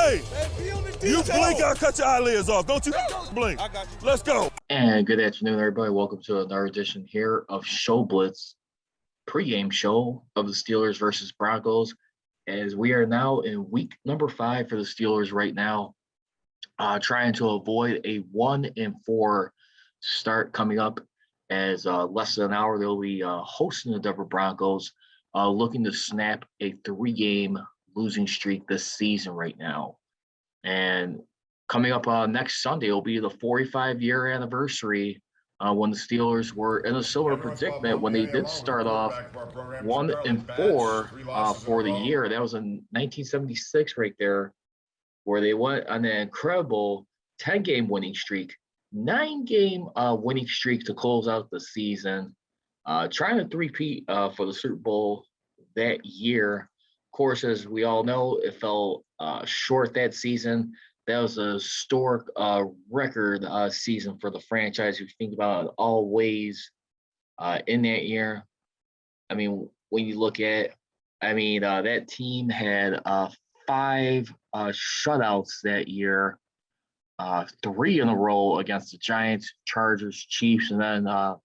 Hey, you blink, I'll cut your eyelids off. Don't you blink. I got you. Let's go. And good afternoon, everybody. Welcome to another edition here of Show Blitz, pregame show of the Steelers versus Broncos, as we are now in week number 5 for the Steelers right now, trying to avoid a 1-4 start coming up, as less than an hour they'll be hosting the Denver Broncos, looking to snap a 3-game losing streak this season right now. And coming up next Sunday will be the 45-year anniversary when the Steelers were in a similar predicament when they did start off 1-4 for the year. That was in 1976 right there, where they went on an incredible 10-game winning streak, 9-game winning streak to close out the season, trying to three-peat for the Super Bowl that year. Of course, as we all know, it fell short that season. That was a historic record season for the franchise. If you think about it all ways in that year. I mean, when you look at, that team had 5 shutouts that year, 3 in a row against the Giants, Chargers, Chiefs, and then the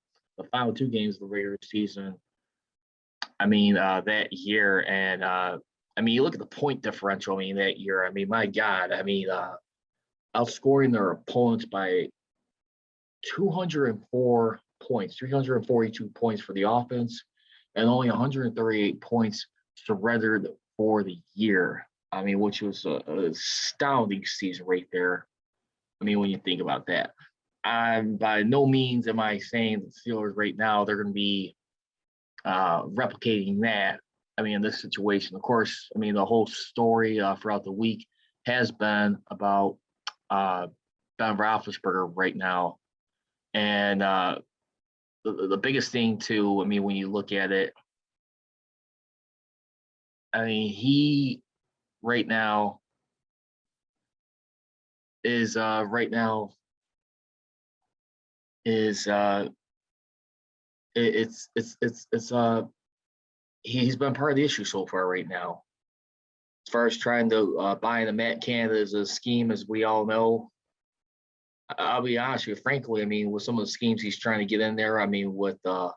final 2 games of the regular season. That year, and you look at the point differential. That year. My God. Outscoring their opponents by 204 points, 342 points for the offense, and only 138 points surrendered for the year. Which was an astounding season right there. When you think about that. By no means am I saying the Steelers right now they're going to be replicating that. In this situation, of course, the whole story throughout the week has been about Ben Roethlisberger right now. And the biggest thing too, when you look at it, he right now is he's been part of the issue so far right now. As far as trying to buy into Matt Canada's scheme, as we all know, I'll be honest with you, frankly, with some of the schemes he's trying to get in there, with the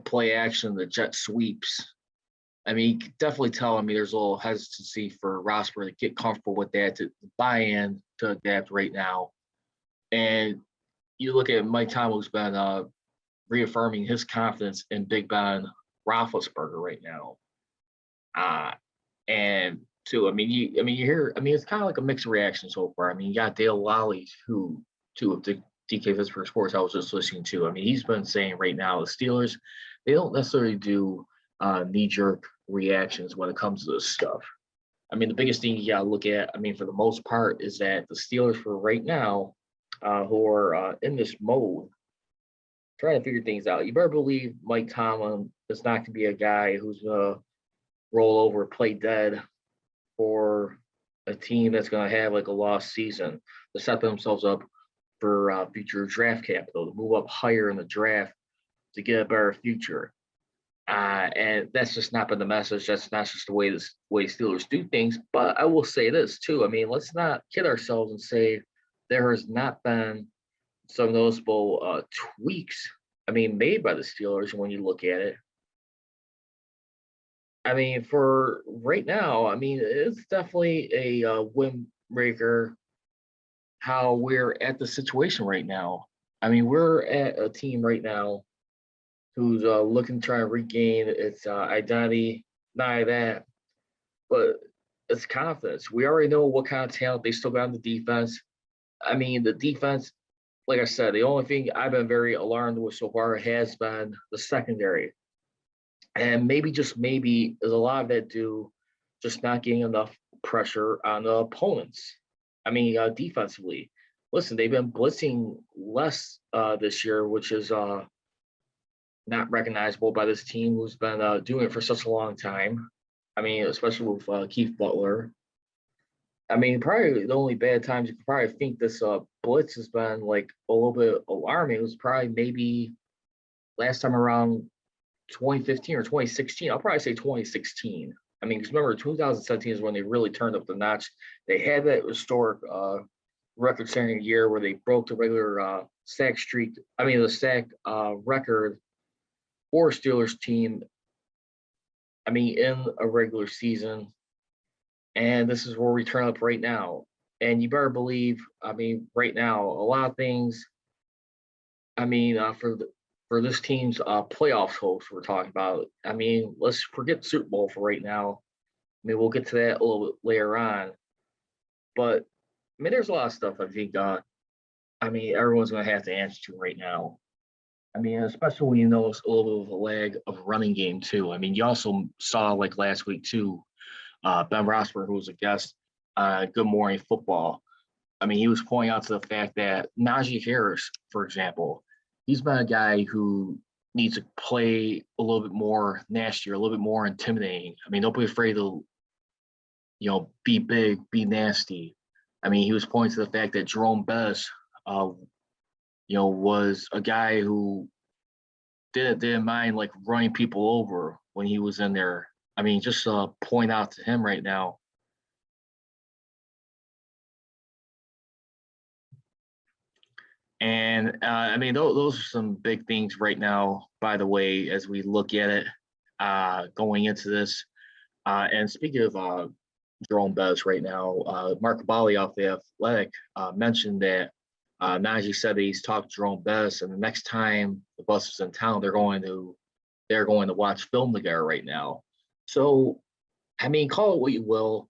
play action, the jet sweeps, you can definitely tell, there's a little hesitancy for Rossberg to get comfortable with that, to buy in, to adapt right now. And you look at Mike Tomlin, who's been reaffirming his confidence in Big Ben Roethlisberger right now. And too, you hear, it's kind of like a mixed reaction so far. You got Dale Lally, who, too, of the DK Pittsburgh Sports I was just listening to. He's been saying right now the Steelers, they don't necessarily do knee-jerk reactions when it comes to this stuff. The biggest thing you got to look at, for the most part, is that the Steelers for right now, who are in this mode, trying to figure things out. You better believe Mike Tomlin is not going to be a guy who's going to roll over, play dead for a team that's going to have like a lost season to set themselves up for future draft capital, to move up higher in the draft to get a better future. And that's just not been the message. That's not just the way Steelers do things. But I will say this too. Let's not kid ourselves and say there has not been some noticeable tweaks, made by the Steelers when you look at it. For right now, it's definitely a windbreaker how we're at the situation right now. We're at a team right now who's looking to try and regain its identity, not only that, but its confidence. We already know what kind of talent they still got on the defense. The defense, like I said, the only thing I've been very alarmed with so far has been the secondary. And maybe, just maybe, is a lot of that due just not getting enough pressure on the opponents. Defensively. Listen, they've been blitzing less this year, which is not recognizable by this team who's been doing it for such a long time. Especially with Keith Butler. Probably the only bad times you could probably think this blitz has been like a little bit alarming was probably maybe last time around 2015 or 2016. I'll probably say 2016. I mean, because remember, 2017 is when they really turned up the notch. They had that historic record-setting year where they broke the regular sack streak. I mean, the sack record for a Steelers team. I mean, in a regular season, and this is where we turn up right now. And you better believe, I mean, right now, a lot of things. I mean, for this team's playoff hopes we're talking about. I mean, let's forget Super Bowl for right now. I mean, we'll get to that a little bit later on. But I mean, there's a lot of stuff I think. I mean, everyone's going to have to answer to right now. I mean, especially when you know it's a little bit of a lag of running game too. I mean, you also saw like last week too, Ben Rossberg, who was a guest Good Morning Football. I mean, he was pointing out to the fact that Najee Harris, for example, he's been a guy who needs to play a little bit more nastier, a little bit more intimidating. I mean, don't be afraid to, be big, be nasty. I mean, he was pointing to the fact that Jerome Bettis, was a guy who didn't mind like running people over when he was in there. I mean, just point out to him right now. And I mean, those are some big things right now, by the way, as we look at it going into this. And speaking of Jerome Bettis right now, Mark Bali off the Athletic mentioned that Najee said that he's talked to Jerome Bettis, and the next time the bus is in town, they're going to watch film together right now. So, I mean, call it what you will.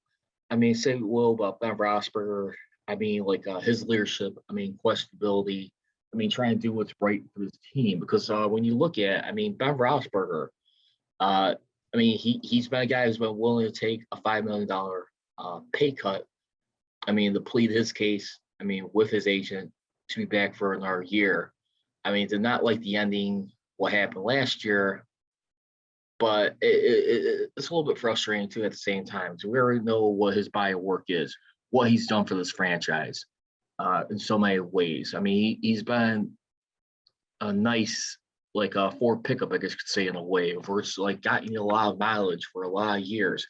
I mean, say what you will about Ben Roethlisberger. I mean, like his leadership. I mean, questionability. I mean, trying to do what's right for his team. Because when you look at, I mean, Ben Roethlisberger. I mean, he's been a guy who's been willing to take a $5 million pay cut. I mean, to plead his case. I mean, with his agent to be back for another year. I mean, did not like the ending, what happened last year, but it's a little bit frustrating too at the same time. So we already know what his body of work is, what he's done for this franchise in so many ways. I mean, he's been a nice, like a Ford pickup, I guess you could say, in a way, where it's like gotten you a lot of mileage for a lot of years.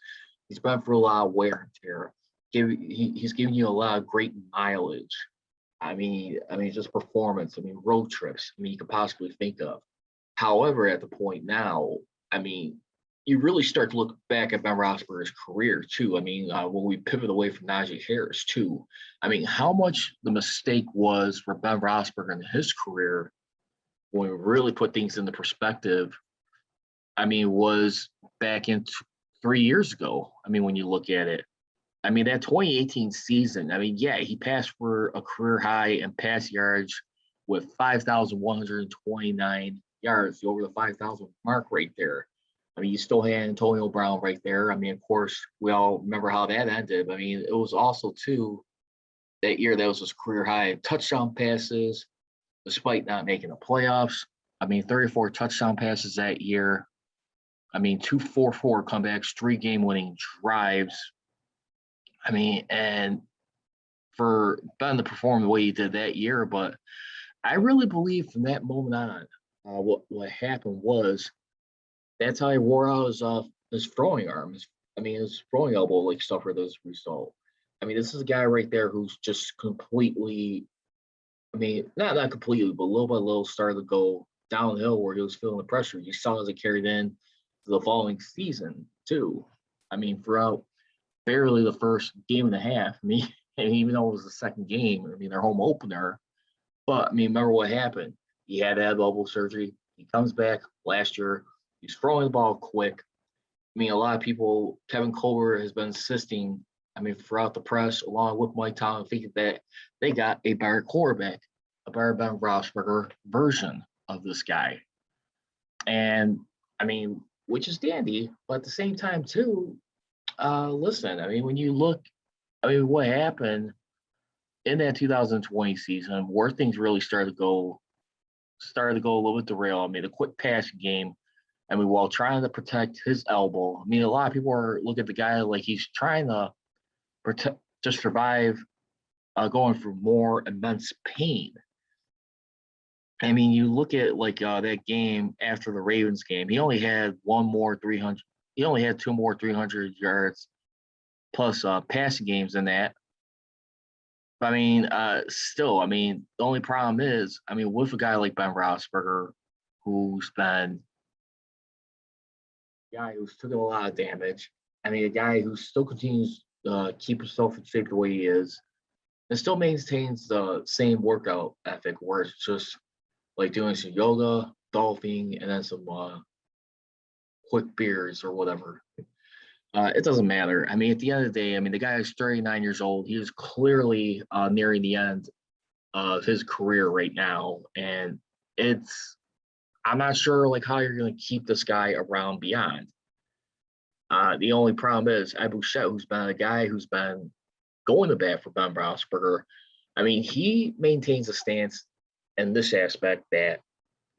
He's been for a lot of wear and tear. He's giving you a lot of great mileage. I mean, just performance. I mean, road trips. I mean, you could possibly think of. However, at the point now, I mean, you really start to look back at Ben Roethlisberger's career too. I mean, when we pivot away from Najee Harris too, I mean, how much the mistake was for Ben Roethlisberger in his career when we really put things into perspective. I mean, was back in 3 years ago. I mean, when you look at it. I mean, that 2018 season, I mean, yeah, he passed for a career high in pass yards with 5,129 yards, over the 5,000 mark right there. I mean, you still had Antonio Brown right there. I mean, of course, we all remember how that ended. I mean, it was also, too, that year that was his career high in touchdown passes, despite not making the playoffs. I mean, 34 touchdown passes that year. I mean, 2 4-4 comebacks, 3 game-winning drives. I mean, and for Ben to perform the way he did that year, but I really believe from that moment on, what happened was that's how he wore out his throwing arm. His throwing elbow like suffered this result. I mean, this is a guy right there who's just completely, I mean, not completely, but little by little started to go downhill where he was feeling the pressure. You saw as it carried in to the following season too. I mean, throughout barely the first game and a half. I mean, and even though it was the second game, I mean, their home opener. But, I mean, remember what happened. He had to have elbow surgery. He comes back last year. He's throwing the ball quick. I mean, a lot of people, Kevin Colbert has been insisting, I mean, throughout the press, along with Mike Tomlin, thinking that they got a better quarterback, a better Ben Roethlisberger version of this guy. And, I mean, which is dandy. But at the same time, too, listen, I mean, when you look, I mean, what happened in that 2020 season, where things really started to go a little bit derailed. I mean, a quick passing game. I mean, while trying to protect his elbow. I mean, a lot of people are looking at the guy like he's trying to just survive going through more immense pain. I mean, you look at like that game after the Ravens game. He only had one more he only had 2 more 300 yards plus passing games than that. But I mean, still, I mean, the only problem is, I mean, with a guy like Ben Roethlisberger, who's been a guy who's taken a lot of damage. I mean, a guy who still continues to keep himself in shape the way he is, and still maintains the same workout ethic, where it's just like doing some yoga, golfing, and then some quick beers or whatever. It doesn't matter. I mean, at the end of the day, I mean, the guy is 39 years old. He is clearly nearing the end of his career right now, and I'm not sure like how you're going to keep this guy around beyond. The only problem is Abu Shet, who's been a guy who's been going to bat for Ben Roethlisberger. I mean, he maintains a stance in this aspect that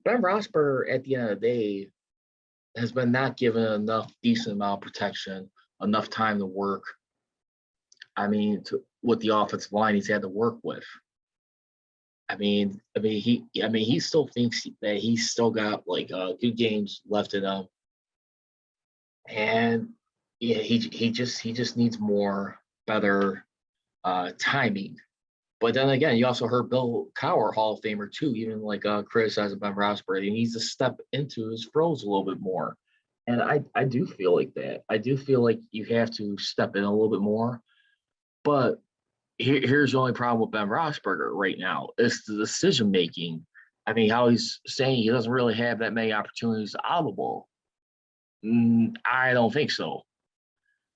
Ben Roethlisberger, at the end of the day, has been not given enough decent amount of protection, enough time to work. I mean, with the offensive line he's had to work with. He still thinks that he's still got like good games left in him, and yeah, he just needs more better timing. But then again, you also heard Bill Cowher, Hall of Famer too, even like criticizing Ben Roethlisberger. He needs to step into his throws a little bit more, and I do feel like that. I do feel like you have to step in a little bit more. But here's the only problem with Ben Roethlisberger right now: it's the decision making. I mean, how he's saying he doesn't really have that many opportunities out of the ball. I don't think so,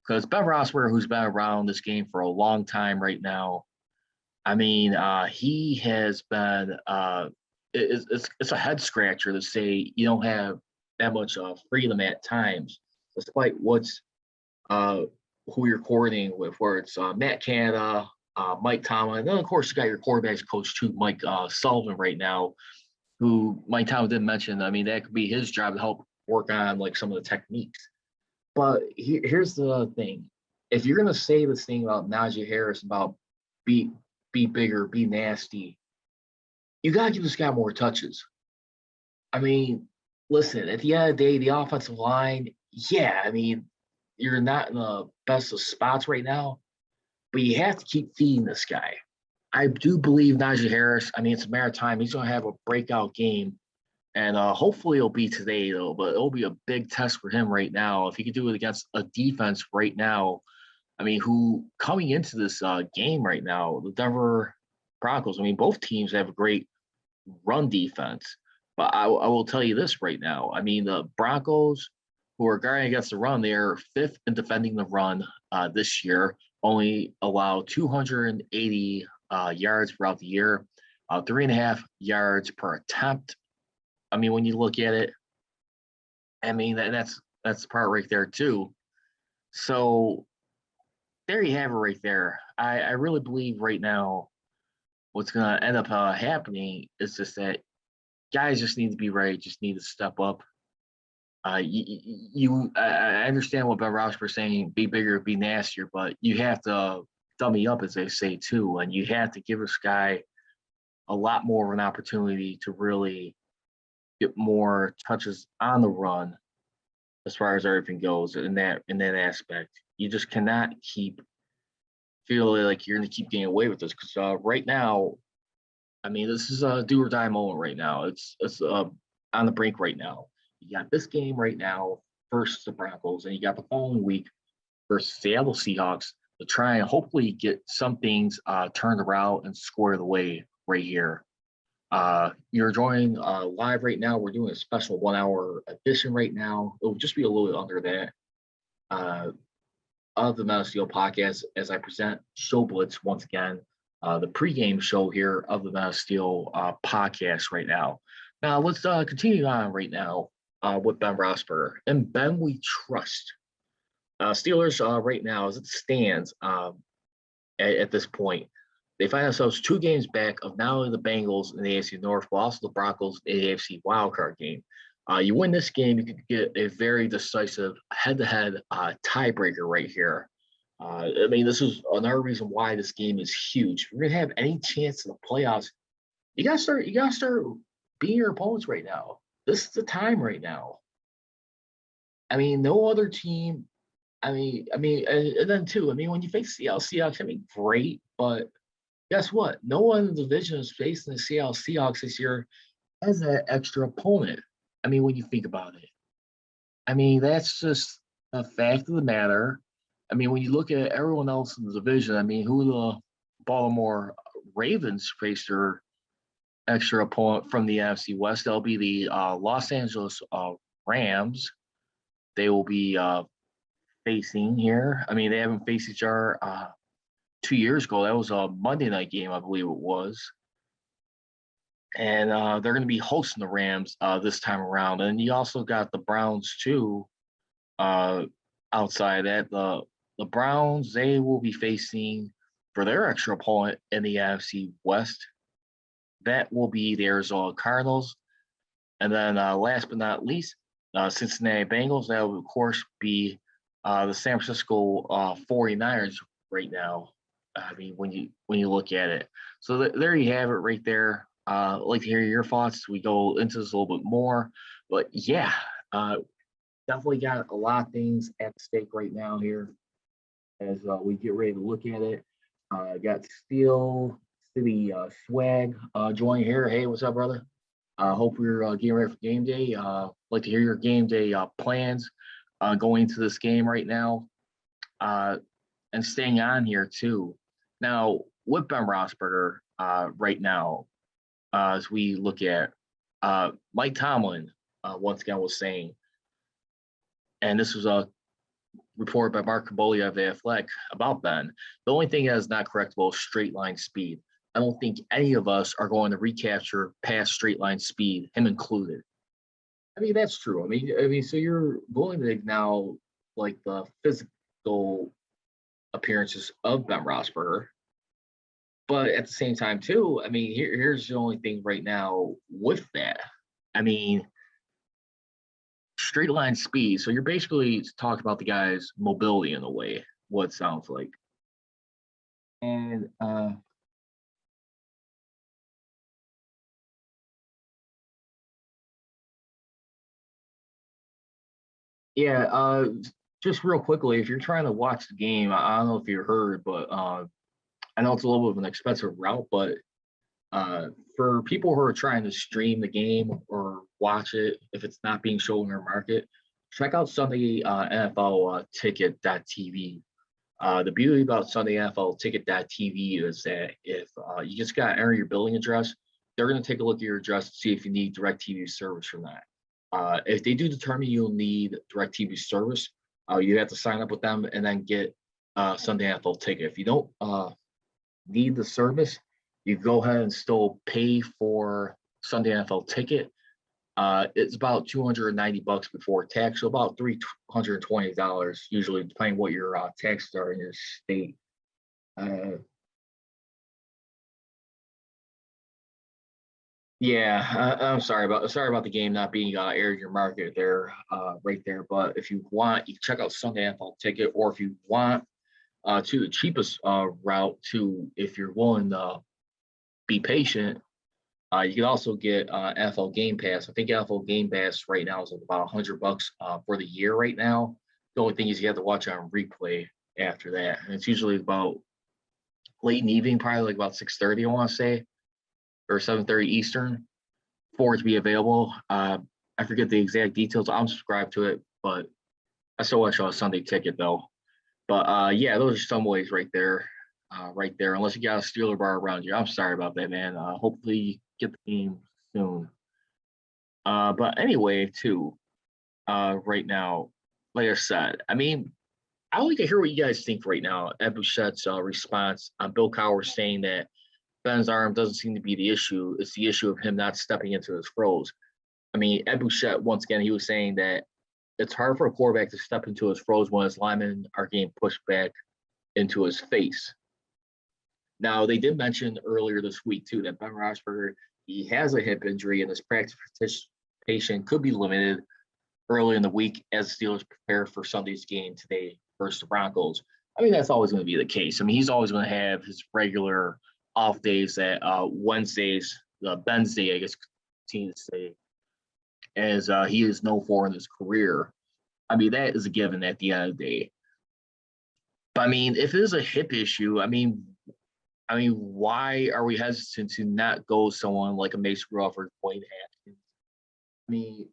because Ben Roethlisberger, who's been around this game for a long time right now, I mean, he has been. It's a head scratcher to say you don't have that much freedom at times, despite who you're coordinating with, where it's Matt Canada, Mike Tomlin, and then of course you got your quarterbacks coach too, Mike Sullivan right now, who Mike Tomlin didn't mention. I mean, that could be his job to help work on like some of the techniques. But here's the thing: if you're gonna say this thing about Najee Harris about be bigger, be nasty, you gotta give this guy more touches. I mean, listen, at the end of the day, the offensive line, yeah, I mean, you're not in the best of spots right now, but you have to keep feeding this guy. I do believe Najee Harris, I mean, it's a matter of time. He's going to have a breakout game, and hopefully it'll be today, though, but it'll be a big test for him right now. If he could do it against a defense right now, I mean, who coming into this game right now, the Denver Broncos, I mean, both teams have a great run defense. But I will tell you this right now. I mean, the Broncos, who are guarding against the run, they are fifth in defending the run this year, only allow 280 yards throughout the year, 3.5 yards per attempt. I mean, when you look at it, I mean, that's the part right there too. So there you have it right there. I really believe right now what's going to end up happening is just that guys just need to be ready, just need to step up. I understand what Ben Roethlisberger is saying, be bigger, be nastier, but you have to dummy up, as they say, too, and you have to give this guy a lot more of an opportunity to really get more touches on the run as far as everything goes in that aspect. You just cannot keep feeling like you're going to keep getting away with this, because right now, I mean, this is a do or die moment right now. It's on the brink right now. You got this game right now versus the Broncos, and you got the following week versus Seattle Seahawks to try and hopefully get some things turned around and squared away right here. You're joining live right now. We're doing a special 1 hour edition right now. It'll just be a little bit under that of the Metal Steel podcast as I present Show Blitz once again. The pregame show here of the Metal Steel podcast right now. Now, let's continue on right now with Ben Roethlisberger. And Ben, we trust. Steelers right now, as it stands at this point, they find themselves 2 games back of not only the Bengals in the AFC North, but also the Broncos in the AFC wildcard game. You win this game, you could get a very decisive head-to-head tiebreaker right here. I mean, this is another reason why this game is huge. If you're gonna have any chance in the playoffs, you gotta start beating your opponents right now. This is the time right now. I mean, no other team. And then too. I mean, when you face Seattle Seahawks, I mean, great, but guess what? No one in the division is facing the Seattle Seahawks this year as an extra opponent. I mean, when you think about it, I mean, that's just a fact of the matter. I mean, when you look at everyone else in the division, I mean, who the Baltimore Ravens face their extra opponent from the NFC West? They'll be the Los Angeles Rams. They will be facing here. I mean, they haven't faced each other 2 years ago. That was a Monday night game, I believe it was. And they're going to be hosting the Rams this time around. And you also got the Browns too. Outside that, the Browns, they will be facing for their extra opponent in the NFC West. That will be the Arizona Cardinals. And then last but not least, Cincinnati Bengals. That will, of course, be the San Francisco 49ers right now. I mean, when you look at it. So there you have it right there. I'd like to hear your thoughts. We go into this a little bit more. But, yeah, definitely got a lot of things at stake right now here as we get ready to look at it. Got Steel City Swag joining here. Hey, what's up, brother? Hope you're getting ready for game day. Like to hear your game day plans going into this game right now and staying on here too. Now, with Ben Roethlisberger right now, as we look at Mike Tomlin once again was saying, and this was a report by Mark Kabolia of The Athletic about Ben. The only thing that is not correctable is straight line speed. I don't think any of us are going to recapture past straight line speed, him included. I mean, that's true. I mean, so you're willing to now like the physical appearances of Ben Roethlisberger, but at the same time, too, I mean, here's the only thing right now with that. I mean, straight line speed. So you're basically talking about the guy's mobility in a way, what it sounds like. And yeah, just real quickly, if you're trying to watch the game, I don't know if you heard, but I know it's a little bit of an expensive route, but for people who are trying to stream the game or watch it, if it's not being shown in their market, check out Sunday NFL Ticket.tv. The beauty about Sunday NFL Ticket.tv is that if you just got to enter your billing address, they're going to take a look at your address to see if you need DirecTV service or not. If they do determine you'll need DirecTV service, you have to sign up with them and then get Sunday NFL Ticket. If you don't need the service, you go ahead and still pay for Sunday NFL Ticket. It's about $290 before tax, so about $320 usually, depending what your taxes are in your state. Yeah, I'm sorry about the game not being aired in your market there, right there. But if you want, you can check out Sunday NFL Ticket, or if you want to the cheapest route to, if you're willing to be patient, you can also get NFL Game Pass. I think NFL Game Pass right now is about $100 for the year right now. The only thing is you have to watch it on replay after that, and it's usually about late in the evening, probably like about 6:30, I want to say, or 7:30 Eastern, for it to be available. I forget the exact details. I'm subscribed to it, but I still watch on a Sunday Ticket though. But yeah, those are some ways right there. Right there, unless you got a Steeler bar around you. I'm sorry about that, man. Hopefully you get the game soon. But anyway, too, right now, like I said, I mean, I would like to hear what you guys think right now. Ed Bouchette's response on Bill Cowher saying that Ben's arm doesn't seem to be the issue. It's the issue of him not stepping into his throws. I mean, Ed Bouchette, once again, he was saying that it's hard for a quarterback to step into his throws when his linemen are getting pushed back into his face. Now, they did mention earlier this week, too, that Ben Roethlisberger, he has a hip injury and his practice participation could be limited early in the week as the Steelers prepare for Sunday's game today versus the Broncos. I mean, that's always going to be the case. I mean, he's always going to have his regular off days that Wednesdays, Ben's day, I guess, continue to say, as he is known for in his career. I mean, that is a given at the end of the day. But I mean, if it is a hip issue, I mean, why are we hesitant to not go someone like a Mason Rudolph or Dwayne Haskins? I mean,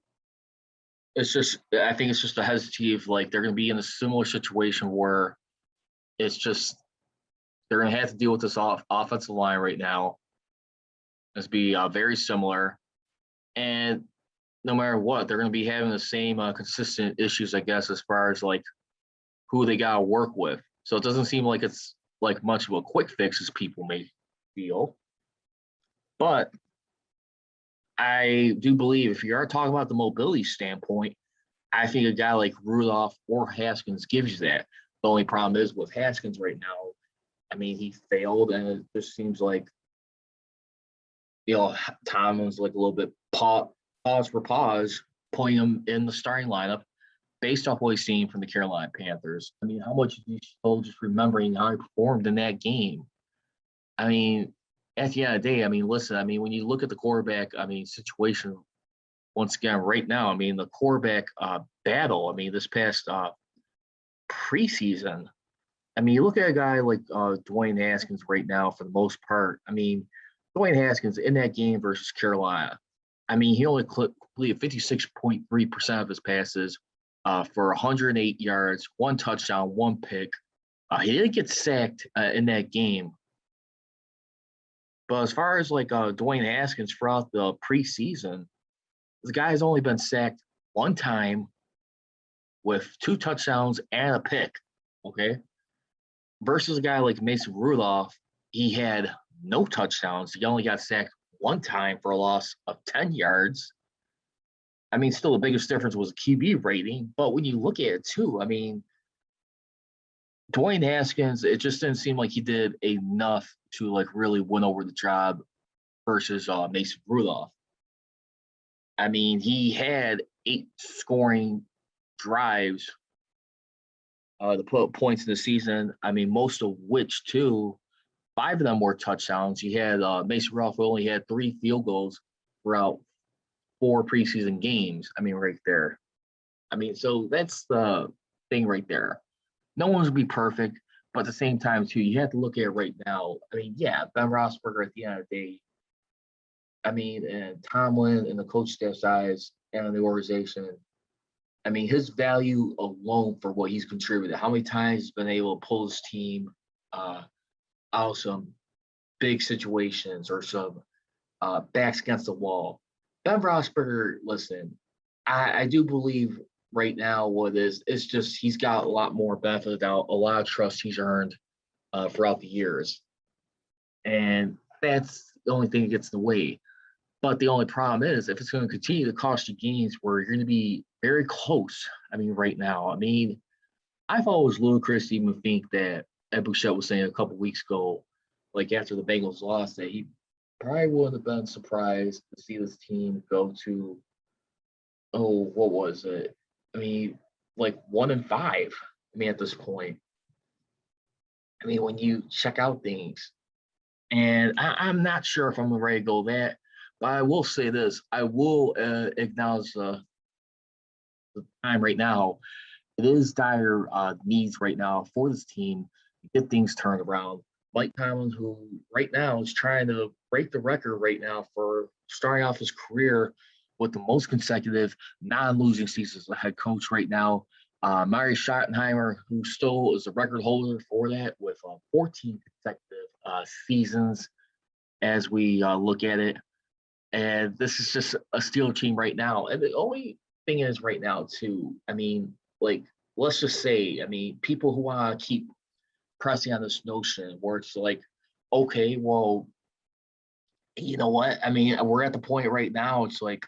I think it's just a hesitancy of like they're going to be in a similar situation where it's just they're going to have to deal with this offensive line right now. It's be very similar, and no matter what, they're going to be having the same consistent issues, I guess, as far as like who they got to work with. So it doesn't seem like it's like much of a quick fix as people may feel. But I do believe if you are talking about the mobility standpoint, I think a guy like Rudolph or Haskins gives you that. The only problem is with Haskins right now, I mean, he failed, and it just seems like, Tomlin's like a little bit pause for pause, putting him in the starting lineup based off what he's seen from the Carolina Panthers. I mean, how much is he still just remembering how he performed in that game? I mean, at the end of the day, I mean, listen, I mean, when you look at the quarterback, I mean, situation once again right now, I mean, the quarterback battle, I mean, this past preseason, I mean, you look at a guy like Dwayne Haskins right now for the most part. I mean, Dwayne Haskins in that game versus Carolina, I mean, he only completed 56.3% of his passes for 108 yards, 1 touchdown, 1 pick. He didn't get sacked in that game. But as far as like Dwayne Haskins throughout the preseason, the guy's only been sacked 1 time with 2 touchdowns and a pick. Okay. Versus a guy like Mason Rudolph, he had no touchdowns. He only got sacked 1 time for a loss of 10 yards. I mean, still the biggest difference was QB rating. But when you look at it too, I mean, Dwayne Haskins, it just didn't seem like he did enough to like really win over the job versus Mason Rudolph. I mean, he had 8 scoring drives to put points in the season. I mean, most of which too, 5 of them were touchdowns. You had Mason Rudolph only had 3 field goals throughout 4 preseason games. I mean, right there. I mean, so that's the thing right there. No one's gonna be perfect, but at the same time too, you have to look at it right now. I mean, yeah, Ben Roethlisberger at the end of the day. I mean, and Tomlin and the coach staff size and the organization. I mean, his value alone for what he's contributed, how many times he's been able to pull his team out of some big situations or some backs against the wall. Ben Roethlisberger, listen, I do believe right now what it is, it's just he's got a lot more benefit out, a lot of trust he's earned throughout the years. And that's the only thing that gets in the way. But the only problem is if it's going to continue to cost you games where you're going to be very close. I mean, right now, I mean, I thought it was ludicrous to even think that Ed Bouchette was saying a couple weeks ago, like after the Bengals lost, that he probably wouldn't have been surprised to see this team go to, what was it? I mean, like 1-5. I mean, at this point, I mean, when you check out things, and I'm not sure if I'm ready to go that, but I will say this: I will acknowledge the time right now. It is dire needs right now for this team to get things turned around. Mike Tomlin, who right now is trying to break the record right now for starting off his career with the most consecutive non-losing seasons as a head coach right now. Mari Schottenheimer, who still is the record holder for that with 14 consecutive seasons as we look at it. And this is just a Steeler team right now. And the only thing is right now, too, I mean, like, let's just say, I mean, people who want to keep pressing on this notion where it's like, okay, well, you know what? I mean, we're at the point right now, it's like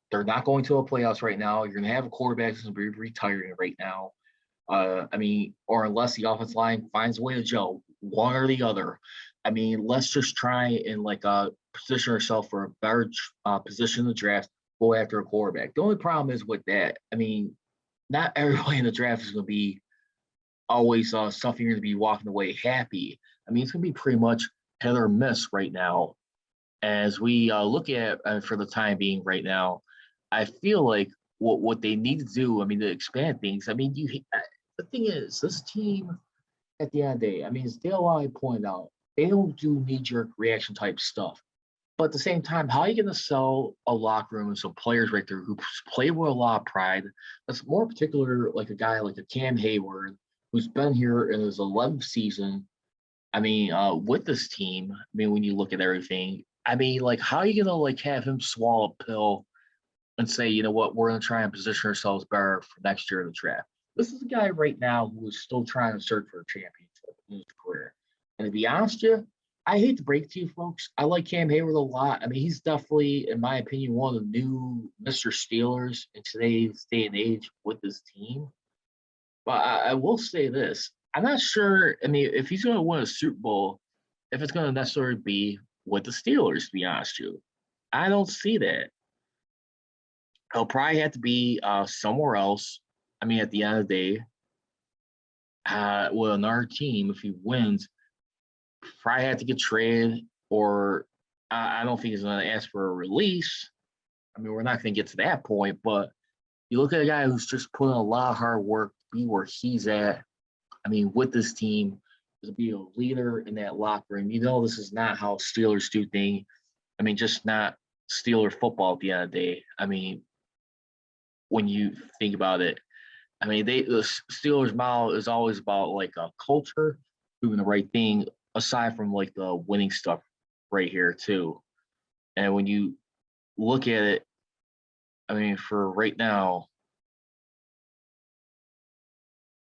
they're not going to the playoffs right now. You're going to have a quarterback who's going to be retiring right now. I mean, or unless the offensive line finds a way to gel, one or the other. I mean, let's just try and like position ourselves for a better position in the draft, go after a quarterback. The only problem is with that, I mean, not everybody in the draft is going to be always something you're going to be walking away happy. I mean, it's going to be pretty much hit or miss right now. As we look at for the time being right now, I feel like what they need to do. I mean, to expand things. I mean, the thing is, this team at the end of the day, I mean, as Dale Lally pointed out, they don't do knee-jerk reaction type stuff. But at the same time, how are you going to sell a locker room and some players right there who play with a lot of pride? That's more particular like a guy like a Cam Hayward, who's been here in his 11th season. I mean, with this team, I mean, when you look at everything, I mean, like, how are you going to like have him swallow a pill and say, you know what, we're going to try and position ourselves better for next year in the draft? This is a guy right now who is still trying to search for a championship in his career. And to be honest with you, I hate to break to you folks, I like Cam Hayward a lot. I mean, he's definitely, in my opinion, one of the new Mr. Steelers in today's day and age with this team. But I will say this. I'm not sure, I mean, if he's going to win a Super Bowl, if it's going to necessarily be with the Steelers, to be honest with you. I don't see that. He'll probably have to be somewhere else. I mean, at the end of the day, with another team, if he wins, probably have to get traded, or I don't think he's going to ask for a release. I mean, we're not going to get to that point, but you look at a guy who's just put in a lot of hard work to be where he's at. I mean, with this team, to be a leader in that locker room. You know, this is not how Steelers do things. I mean, just not Steeler football at the end of the day. I mean, when you think about it, I mean, the Steelers model is always about like a culture, doing the right thing, aside from like the winning stuff right here too. And when you look at it, I mean, for right now,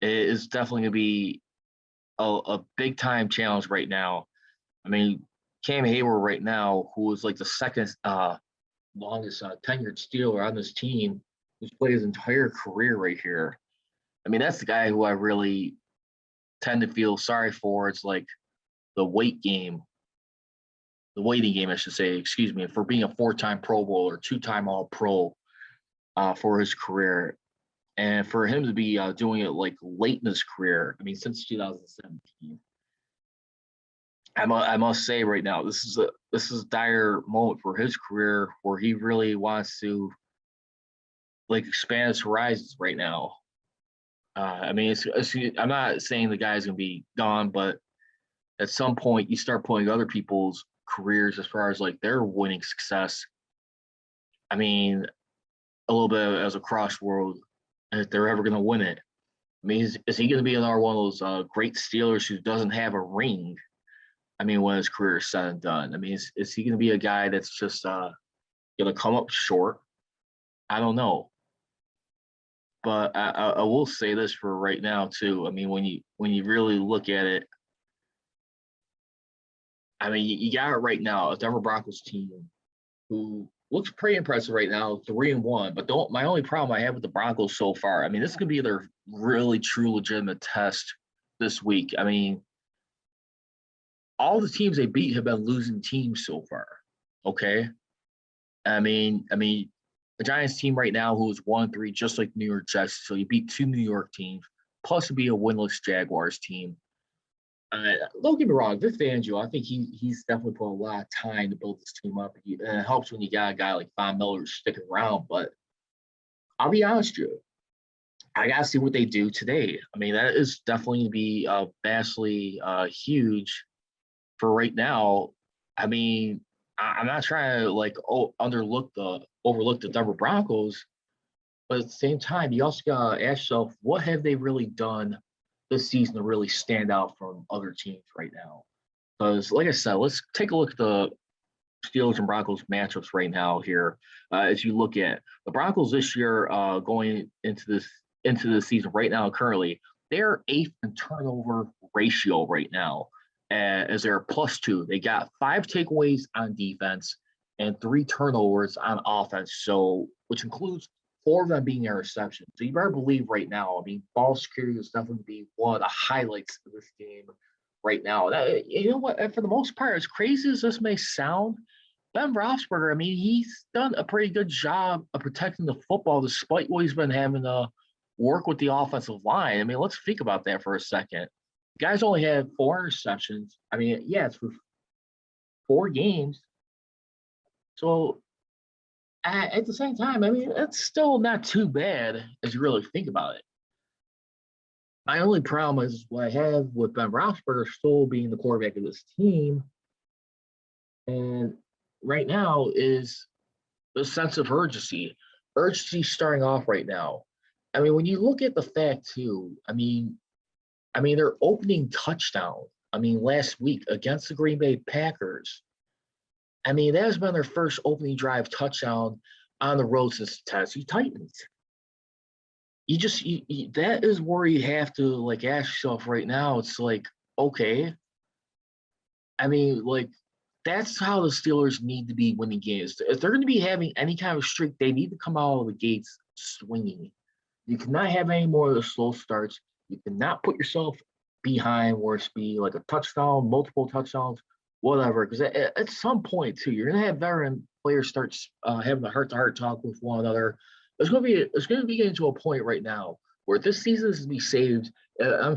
it is definitely going to be a big time challenge right now. I mean, Cam Hayward right now, who is like the second longest tenured Steeler on this team, who's played his entire career right here. I mean, that's the guy who I really tend to feel sorry for. It's like the waiting game, I should say, excuse me, for being a 4-time Pro Bowl or 2-time All-Pro for his career. And for him to be doing it like late in his career, I mean, since 2017, I must say right now, this is a dire moment for his career where he really wants to like expand his horizons right now. I mean, I'm not saying the guy's gonna be gone, but at some point you start putting other people's careers as far as like their winning success. I mean, a little bit as a crossroad if they're ever gonna win it. I mean, is he gonna be another one of those great Steelers who doesn't have a ring? I mean, when his career is said and done. I mean, is he gonna be a guy that's just gonna come up short? I don't know. But I will say this for right now too. I mean, when you really look at it, I mean, you got it right now, a Denver Broncos team who looks pretty impressive right now, 3-1. But my only problem I have with the Broncos so far, I mean, this could be their really true legitimate test this week. I mean, all the teams they beat have been losing teams so far. Okay. I mean, the Giants team right now who is 1-3, just like New York Jets. So you beat 2 New York teams, plus to be a winless Jaguars team. Don't get me wrong, Vic Fangio, I think he's definitely put a lot of time to build this team up. And it helps when you got a guy like Von Miller sticking around. But I'll be honest with you, I got to see what they do today. I mean, that is definitely going to be vastly huge for right now. I mean, I'm not trying to like overlook the Denver Broncos, but at the same time, you also gotta ask yourself, what have they really done this season to really stand out from other teams right now? Because, like I said, let's take a look at the Steelers and Broncos matchups right now here. As you look at the Broncos this year, going into the season right now, currently they're 8th in turnover ratio right now, as they're +2. They got 5 takeaways on defense and 3 turnovers on offense. So, which includes 4 of them being interceptions. So you better believe right now, I mean, ball security is definitely be one of the highlights of this game right now. You know what? For the most part, as crazy as this may sound, Ben Roethlisberger, I mean, he's done a pretty good job of protecting the football despite what he's been having to work with the offensive line. I mean, let's think about that for a second. The guys only had 4 interceptions. I mean, yeah, it's for 4 games. So At the same time, I mean, it's still not too bad as you really think about it. My only problem is what I have with Ben Roethlisberger still being the quarterback of this team, and right now is the sense of urgency. Urgency starting off right now. I mean, when you look at the fact too, I mean, their opening touchdown. I mean, last week against the Green Bay Packers. I mean, that has been their first opening drive touchdown on the road since the Tennessee Titans. That is where you have to like ask yourself right now. It's like, okay, I mean, like that's how the Steelers need to be winning games. If they're going to be having any kind of streak, they need to come out of the gates swinging. You cannot have any more of the slow starts. You cannot put yourself behind where it's be like a touchdown, multiple touchdowns, whatever. Because at some point too, you're going to have veteran players start having a heart-to-heart talk with one another. It's going to be getting to a point right now where this season is to be saved. I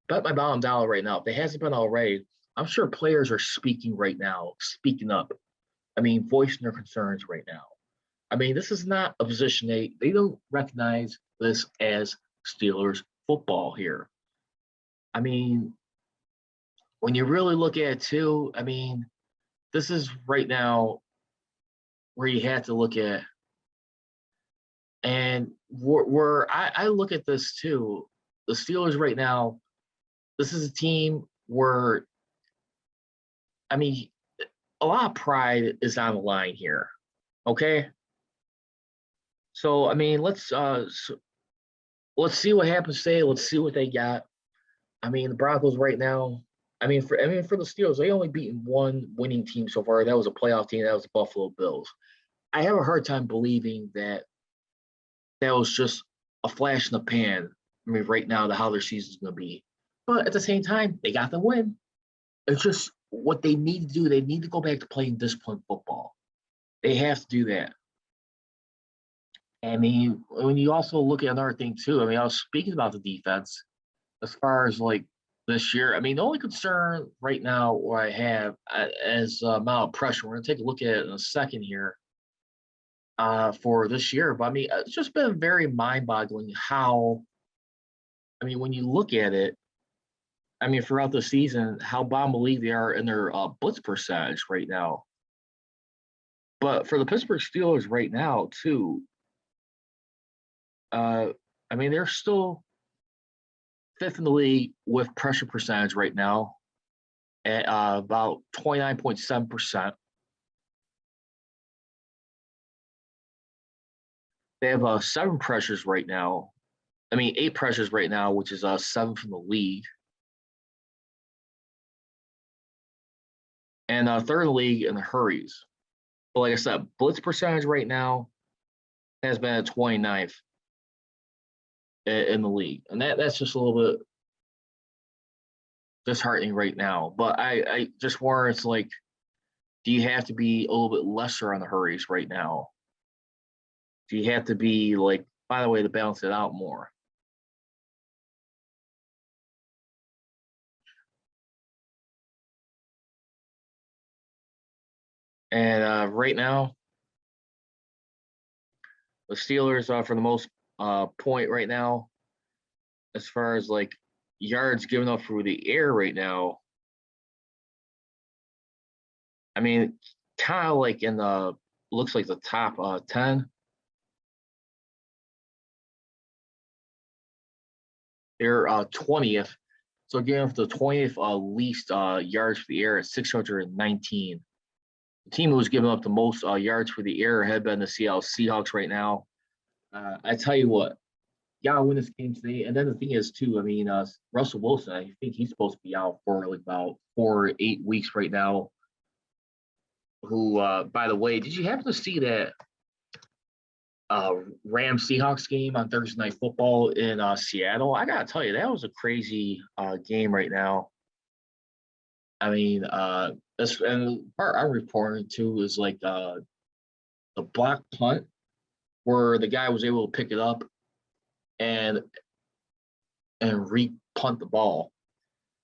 bet my bottom dollar right now. If it hasn't been already, I'm sure players are speaking right now, speaking up. I mean, voicing their concerns right now. I mean, this is not a position they don't recognize this as Steelers football here. I mean, when you really look at it too, I mean, this is right now where you have to look at, and where I look at this too, the Steelers right now, this is a team where, I mean, a lot of pride is on the line here. Okay. So I mean, let's see what happens today. Let's see what they got. I mean, the Broncos right now. For the Steelers, they only beaten one winning team so far. That was a playoff team. That was the Buffalo Bills. I have a hard time believing that that was just a flash in the pan. I mean, right now, how their season's going to be. But at the same time, they got the win. It's just what they need to do. They need to go back to playing disciplined football. They have to do that. I mean, when you also look at another thing too, I mean, I was speaking about the defense as far as like this year. I mean, the only concern right now where I have is amount of pressure. We're going to take a look at it in a second here for this year. But I mean, it's just been very mind-boggling how, I mean, when you look at it, I mean, throughout the season, how bottom of the league they are in their blitz percentage right now. But for the Pittsburgh Steelers right now, too, I mean, they're still fifth in the league with pressure percentage right now at about 29.7%. They have 7 pressures right now. I mean, 8 pressures right now, which is 7th in the league. And third in the league in the hurries. But like I said, blitz percentage right now has been at 29th in the league. And that's just a little bit disheartening right now. But I just wonder, it's like, do you have to be a little bit lesser on the hurries right now? Do you have to be like, by the way, to balance it out more? And right now, the Steelers for the most point right now, as far as like yards given up through the air right now. I mean, kind of like in the looks like the top 10. They're 20th. So again, the 20th least yards for the air at 619. The team who was giving up the most yards for the air had been the Seattle Seahawks right now. I tell you what, y'all win this game today. And then the thing is, too, I mean, Russell Wilson, I think he's supposed to be out for like about 4 or 8 weeks right now. Who, by the way, did you happen to see that Rams Seahawks game on Thursday Night Football in Seattle? I gotta tell you, that was a crazy game right now. I mean, that's, and the part I'm reporting to is like the block punt where the guy was able to pick it up and re-punt the ball.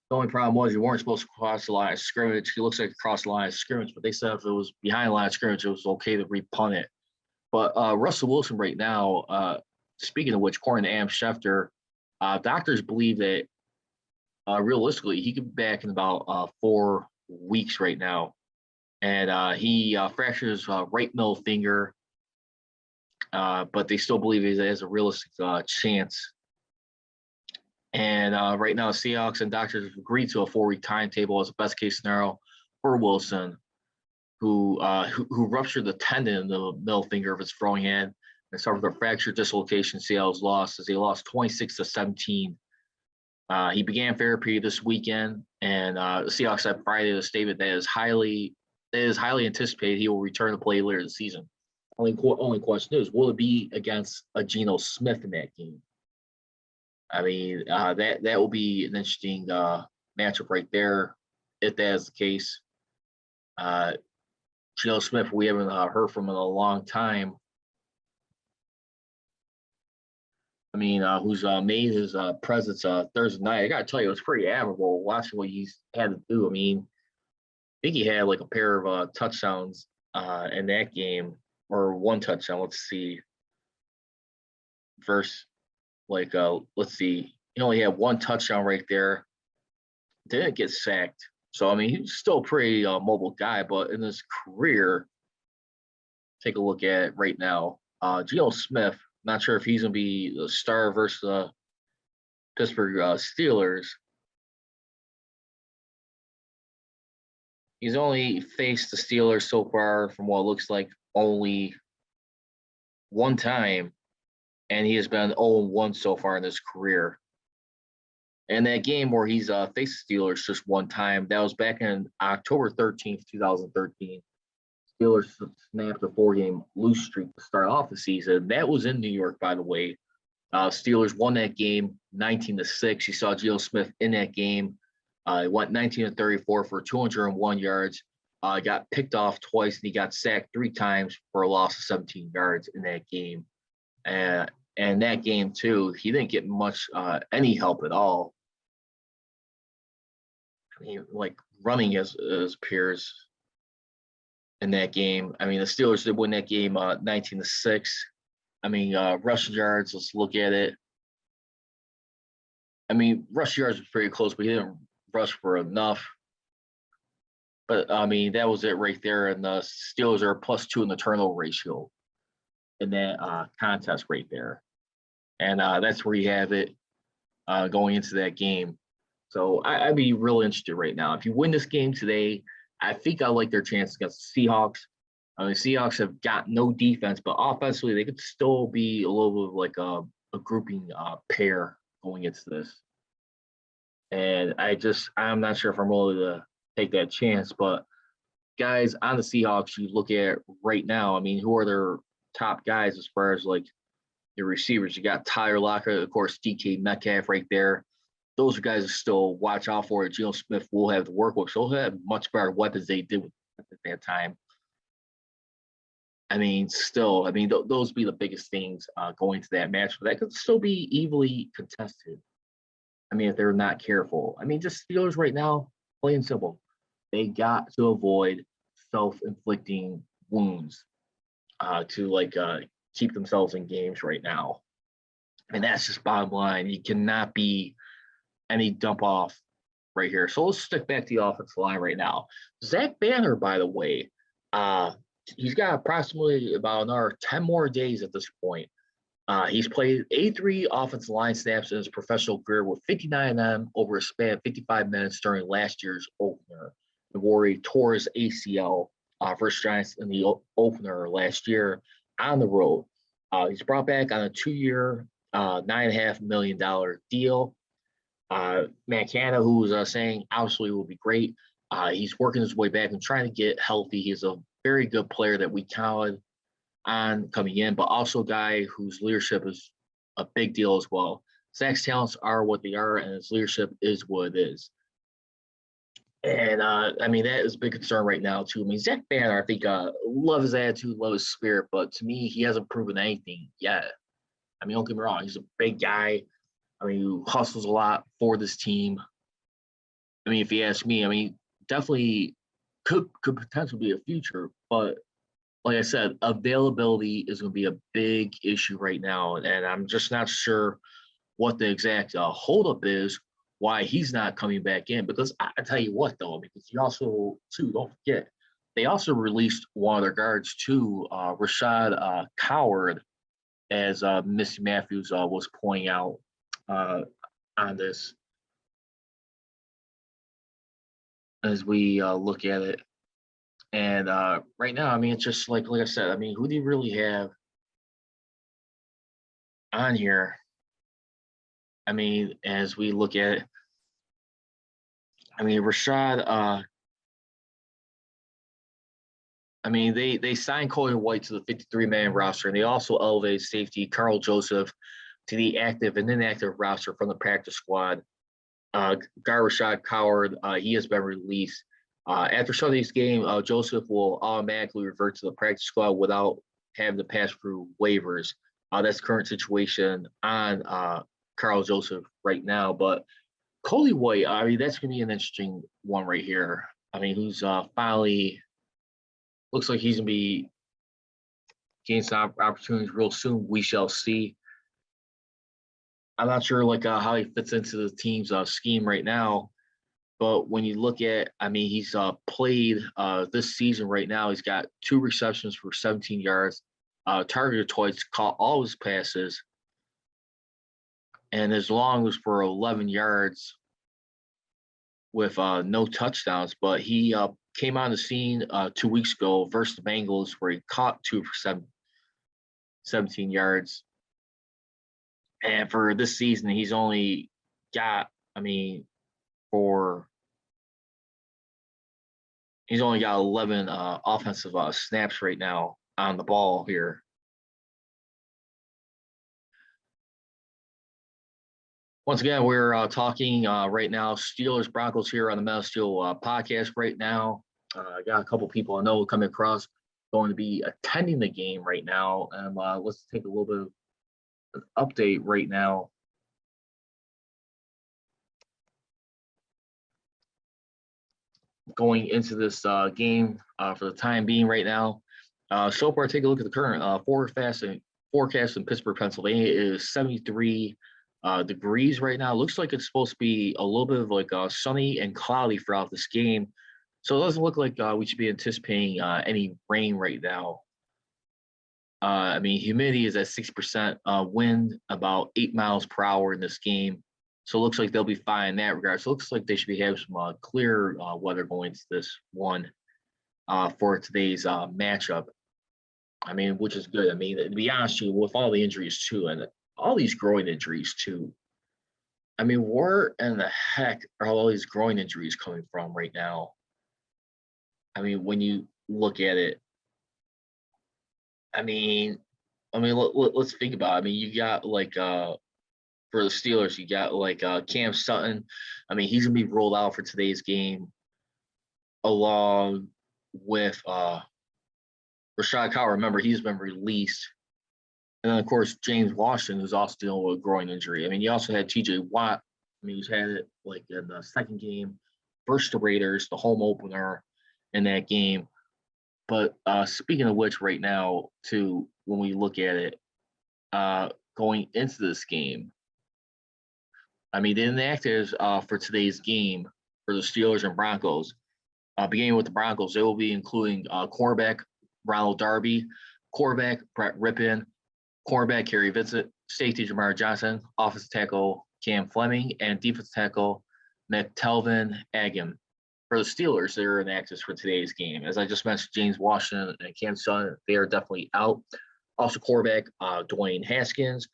The only problem was you weren't supposed to cross the line of scrimmage. It looks like across the line of scrimmage, but they said if it was behind the line of scrimmage, it was okay to re-punt it. But Russell Wilson right now, speaking of which, according to Am Schefter, doctors believe that realistically he could be back in about 4 weeks right now. And he fractured his right middle finger, but they still believe he has a realistic chance. And right now, Seahawks and doctors have agreed to a 4-week timetable as a best case scenario for Wilson, who ruptured the tendon in the middle finger of his throwing hand and suffered a fracture dislocation. Seattle's lost as they lost 26-17. He began therapy this weekend, and the Seahawks said Friday in a statement that is highly anticipated he will return to play later this season. Only question is, will it be against a Geno Smith in that game? I mean, that will be an interesting matchup right there if that is the case. Geno Smith, we haven't heard from in a long time. I mean, who's made his presence Thursday night. I got to tell you, it was pretty admirable watching what he's had to do. I mean, I think he had like a pair of touchdowns in that game, or one touchdown. Let's see. Let's see. He only had one touchdown right there. Didn't get sacked. So, I mean, he's still a pretty mobile guy, but in his career, take a look at it right now. Geno Smith, not sure if he's going to be the star versus the Pittsburgh Steelers. He's only faced the Steelers so far, from what looks like, only one time, and he has been 0-1 so far in his career. And that game where he's faced the Steelers just one time, that was back in October 13th, 2013. Steelers snapped a 4-game lose streak to start off the season. That was in New York, by the way. Steelers won that game 19-6. You saw Geno Smith in that game. He went 19-34 for 201 yards. Got picked off twice, and he got sacked 3 times for a loss of 17 yards in that game. And that game, too, he didn't get much, any help at all. I mean, like running his peers in that game. I mean, the Steelers did win that game 19-6. I mean, rushing yards, let's look at it. I mean, rushing yards was pretty close, but he didn't rush for enough. But, I mean, that was it right there. And the Steelers are +2 in the turnover ratio in that contest right there. And that's where you have it going into that game. So I'd be real interested right now. If you win this game today, I think I like their chances against the Seahawks. I mean, the Seahawks have got no defense, but offensively, they could still be a little bit of like a grouping pair going into this. And I'm not sure if I'm willing to take that chance. But guys on the Seahawks, you look at right now, I mean, who are their top guys as far as like the receivers? You got Tyler Lockett, of course, DK Metcalf right there. Those are guys that still watch out for it. Geno Smith will have to work with. So he'll have much better weapons they did at that time. I mean, still, I mean, those be the biggest things going to that match. But that could still be evenly contested. I mean, if they're not careful. I mean, just Steelers right now, plain and simple. They got to avoid self-inflicting wounds to keep themselves in games right now. And that's just bottom line. You cannot be any dump off right here. So let's stick back to the offensive line right now. Zach Banner, by the way, he's got approximately about another 10 more days at this point. He's played 83 offensive line snaps in his professional career, with 59 of them over a span of 55 minutes during last year's opener. The Warrior tore his ACL versus Giants in the opener last year on the road. He's brought back on a 2-year, $9.5 million deal. Matt Canada, who was saying obviously will be great. He's working his way back and trying to get healthy. He's a very good player that we counted on coming in, but also a guy whose leadership is a big deal as well. Zach's talents are what they are, and his leadership is what it is. And I mean, that is a big concern right now too. I mean, Zach Banner, I think, love his attitude, love his spirit, but to me, he hasn't proven anything yet. I mean, don't get me wrong, he's a big guy. I mean, who hustles a lot for this team. I mean, if you ask me, I mean, definitely could potentially be a future, but like I said, availability is going to be a big issue right now, and I'm just not sure what the exact holdup is, why he's not coming back in. Because I tell you what, though, because he also, too, don't forget, they also released one of their guards too, Rashad Coward, as Missy Matthews was pointing out on this as we look at it. And right now, I mean, it's just like I said, I mean, who do you really have on here? I mean, as we look at it, I mean, Rashad, I mean, they signed Cody White to the 53-man roster, and they also elevated safety Carl Joseph to the active and inactive roster from the practice squad. Guard Rashad Coward, he has been released. After Sunday's game, Joseph will automatically revert to the practice squad without having to pass through waivers. That's the current situation on Carl Joseph right now. But Cody White, I mean, that's going to be an interesting one right here. I mean, who's finally looks like he's going to be getting some opportunities real soon. We shall see. I'm not sure how he fits into the team's scheme right now. But when you look at, I mean, he's played this season right now. He's got 2 receptions for 17 yards, targeted twice, caught all his passes, and his long was for 11 yards with no touchdowns. But he came on the scene 2 weeks ago versus the Bengals, where he caught 2 for 17 yards. And for this season, he's only got, I mean, he's only got 11 offensive snaps right now on the ball here. Once again, we're talking right now Steelers Broncos here on the Metal Steel podcast right now. I got a couple people I know coming across going to be attending the game right now, and let's take a little bit of an update right now. Going into this game for the time being right now. So far, take a look at the current forecast in Pittsburgh, Pennsylvania. It is 73 degrees right now. Looks like it's supposed to be a little bit of sunny and cloudy throughout this game. So it doesn't look like we should be anticipating any rain right now. I mean, humidity is at 6%, wind about 8 miles per hour in this game. So it looks like they'll be fine in that regard. So it looks like they should be having some clear weather going into this one for today's matchup. I mean, which is good. I mean, to be honest with you, with all the injuries too, and all these groin injuries too. I mean, where in the heck are all these groin injuries coming from right now? I mean, when you look at it, I mean, let's think about it. I mean, you got for the Steelers, you got Cam Sutton. I mean, he's gonna be rolled out for today's game, along with Rashad Coward. Remember, he's been released, and then of course James Washington, who's also dealing with a groin injury. I mean, you also had T.J. Watt. I mean, he's had it in the second game versus the Raiders, the home opener in that game. But speaking of which, right now, too, when we look at it, going into this game, I mean, the inactives for today's game for the Steelers and Broncos, beginning with the Broncos, they will be including quarterback Ronald Darby, quarterback Brett Rippon, cornerback Kerry Vincent, safety Jamar Johnson, offensive tackle Cam Fleming, and defensive tackle McTelvin Agam. For the Steelers, they're inactives for today's game. As I just mentioned, James Washington and Cam Sutton, they are definitely out. Also, quarterback Dwayne Haskins,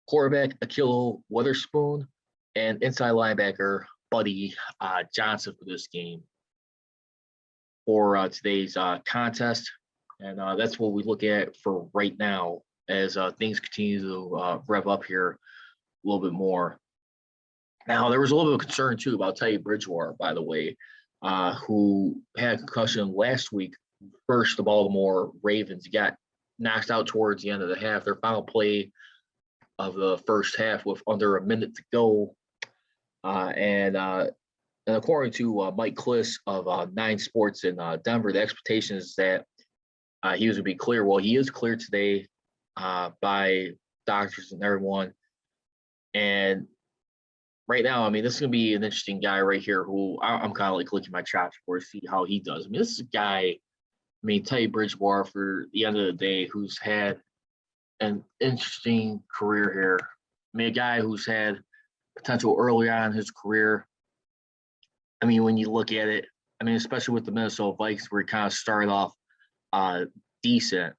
quarterback Akilo Witherspoon, and inside linebacker Buddy Johnson for this game for today's contest. And that's what we look at for right now as things continue to rev up here a little bit more. Now, there was a little bit of concern, too, about Teddy Bridgewater, by the way, who had a concussion last week versus the Baltimore Ravens. He got knocked out towards the end of the half, their final play of the first half with under a minute to go. And according to Mike Kliss of 9 Sports in Denver, the expectation is that He was going to be clear. Well, he is cleared today by doctors and everyone. And right now, I mean, this is going to be an interesting guy right here who I'm kind of like licking my chops for to see how he does. I mean, this is a guy, I mean, Teddy Bridgewater, for the end of the day, who's had an interesting career here. I mean, a guy who's had potential early on in his career. I mean, when you look at it, I mean, especially with the Minnesota Vikings, where he kind of started off decent.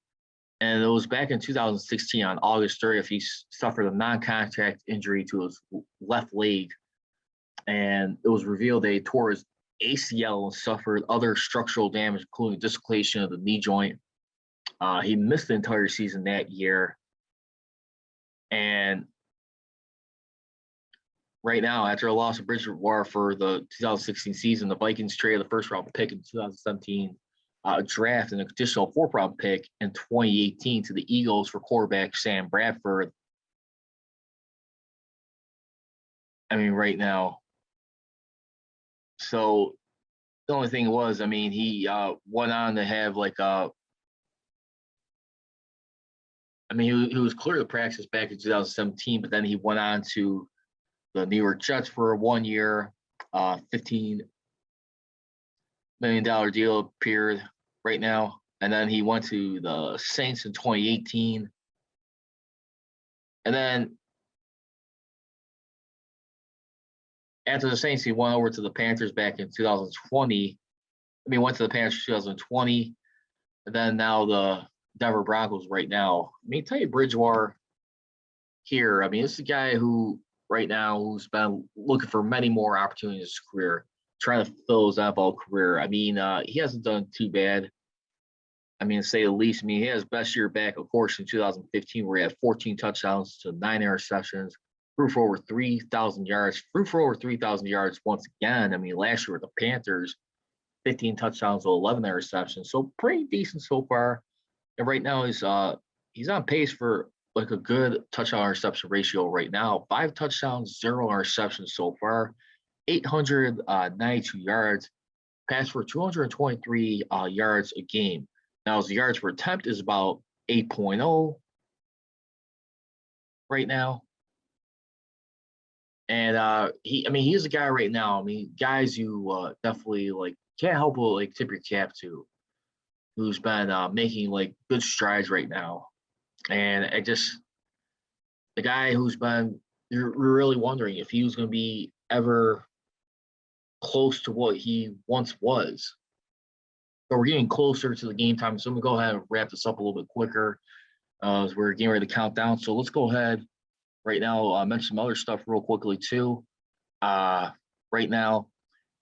And it was back in 2016 on August 30th, he suffered a non-contact injury to his left leg. And it was revealed that he tore his ACL and suffered other structural damage, including dislocation of the knee joint. He missed the entire season that year. And right now, after a loss of Bridgewater for the 2016 season, the Vikings traded the first-round pick in 2017 draft and an additional fourth-round pick in 2018 to the Eagles for quarterback Sam Bradford. I mean, right now. So the only thing was, I mean, he went on to have like I mean, he was clear to practice back in 2017, but then he went on to the New York Jets for 1 year, $15 million deal appeared right now. And then he went to the Saints in 2018. And then after the Saints, he went over to the Panthers back in 2020. I mean, went to the Panthers 2020. And then now the Denver Broncos right now. I mean, Teddy Bridgewater here, I mean, this is a guy who right now who's been looking for many more opportunities in his career, trying to fill his NFL career. I mean, he hasn't done too bad. I mean, to say the least. I mean, he has best year back, of course, in 2015, where he had 14 touchdowns to 9 interceptions, threw for over 3,000 yards, once again. I mean, last year with the Panthers, 15 touchdowns to 11 interceptions, so pretty decent so far. And right now he's on pace for like a good touchdown interception ratio right now. 5 touchdowns, 0 interceptions so far, 892 yards, passed for 223 yards a game. Now his yards per attempt is about 8.0 right now. And he's a guy right now. I mean, guys you definitely like can't help but like tip your cap to, who's been making like good strides right now. And the guy who's been, you're really wondering if he was going to be ever close to what he once was. But we're getting closer to the game time, so I'm going to go ahead and wrap this up a little bit quicker as we're getting ready to count down. So let's go ahead right now, mention some other stuff real quickly too. Right now,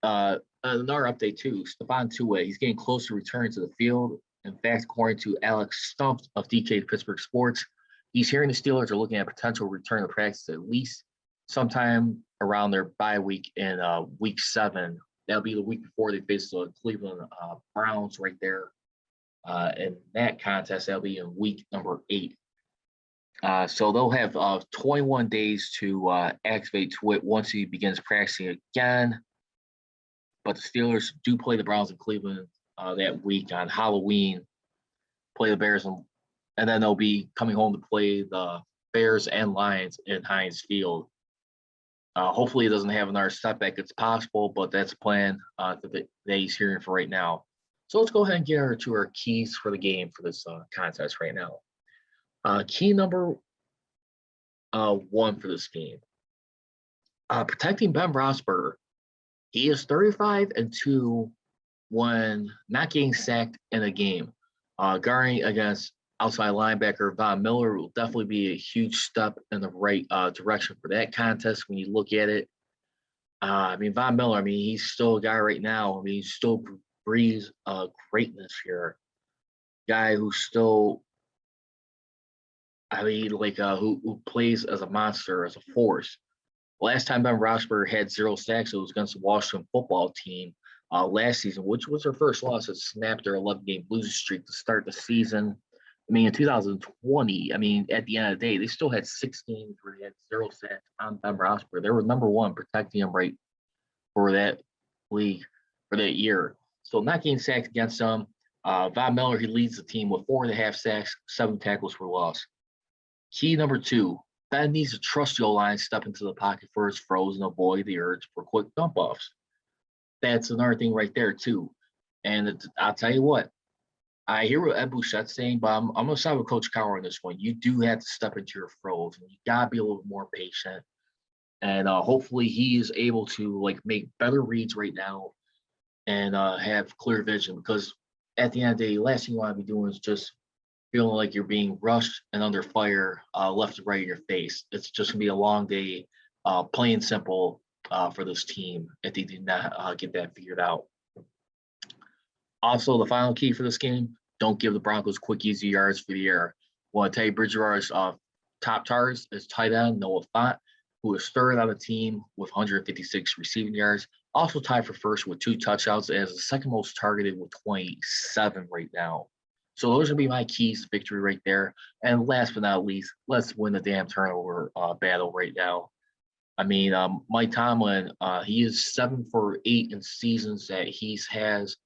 another update too, Stephon Tuitt, he's getting close to returning to the field. In fact, according to Alex Stumpf of DK Pittsburgh Sports, he's hearing the Steelers are looking at potential return to practice at least sometime around their bye week in week 7. That'll be the week before they face the Cleveland Browns right there. In that contest, that'll be in week number 8. So they'll have 21 days to activate Tuitt once he begins practicing again. But the Steelers do play the Browns in Cleveland that week on Halloween, play the Bears, and then they'll be coming home to play the Bears and Lions in Heinz Field. Hopefully, it doesn't have another setback. It's possible, but that's a plan that he's hearing for right now. So let's go ahead and get to our keys for the game for this contest right now. Key number 1 for this game. Protecting Ben Roethlisberger. He is 35-2 when not getting sacked in a game. Guarding against outside linebacker Von Miller will definitely be a huge step in the right direction for that contest when you look at it. I mean, Von Miller, I mean, he's still a guy right now. I mean, he still breathes greatness here. Guy who's still, I mean, like who plays as a monster, as a force. Last time Ben Roethlisberger had 0 sacks, it was against the Washington football team last season, which was their first loss that snapped their 11-game losing streak to start the season. I mean, in 2020, I mean, at the end of the day, they still had 6 games where they had 0 sacks on Ben Roethlisberger. They were number 1 protecting him right for that league for that year. So not getting sacked against them, Von Miller, he leads the team with 4.5 sacks, 7 tackles for loss. Key number 2, Ben needs to trust the O-line, step into the pocket for his throws and avoid the urge for quick dump-offs. That's another thing right there, too. And I'll tell you what, I hear what Ed Bouchette's saying, but I'm going to side with Coach Cowher on this one. You do have to step into your throws, and you got to be a little more patient. And hopefully he is able to, make better reads right now and have clear vision, because at the end of the day, the last thing you want to be doing is just feeling like you're being rushed and under fire left and right in your face. It's just going to be a long day, plain and simple, for this team if they did not get that figured out. Also, the final key for this game, don't give the Broncos quick, easy yards for the air. I want to tell you, Bridgewater's top targets is tight end Noah Fant, who is third on the team with 156 receiving yards. Also tied for first with 2 touchdowns, as the second most targeted with 27 right now. So those would be my keys to victory right there. And last but not least, let's win the damn turnover battle right now. I mean, Mike Tomlin, he is 7 for 8 in seasons that he has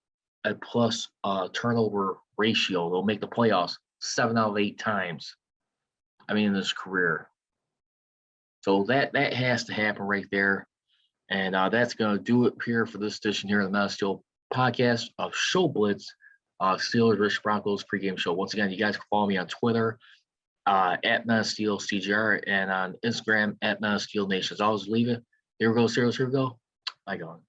a plus turnover ratio. They'll make the playoffs 7 out of 8 times. I mean, in his career. So that has to happen right there. And that's going to do it here for this edition here of the Man of Steel podcast of Show Blitz, Steelers vs. Broncos pregame show. Once again, you guys can follow me on Twitter at Man of Steel CGR and on Instagram at Man of Steel Nation. As always, leave it. Here we go, Steelers. Here we go. Bye, gone.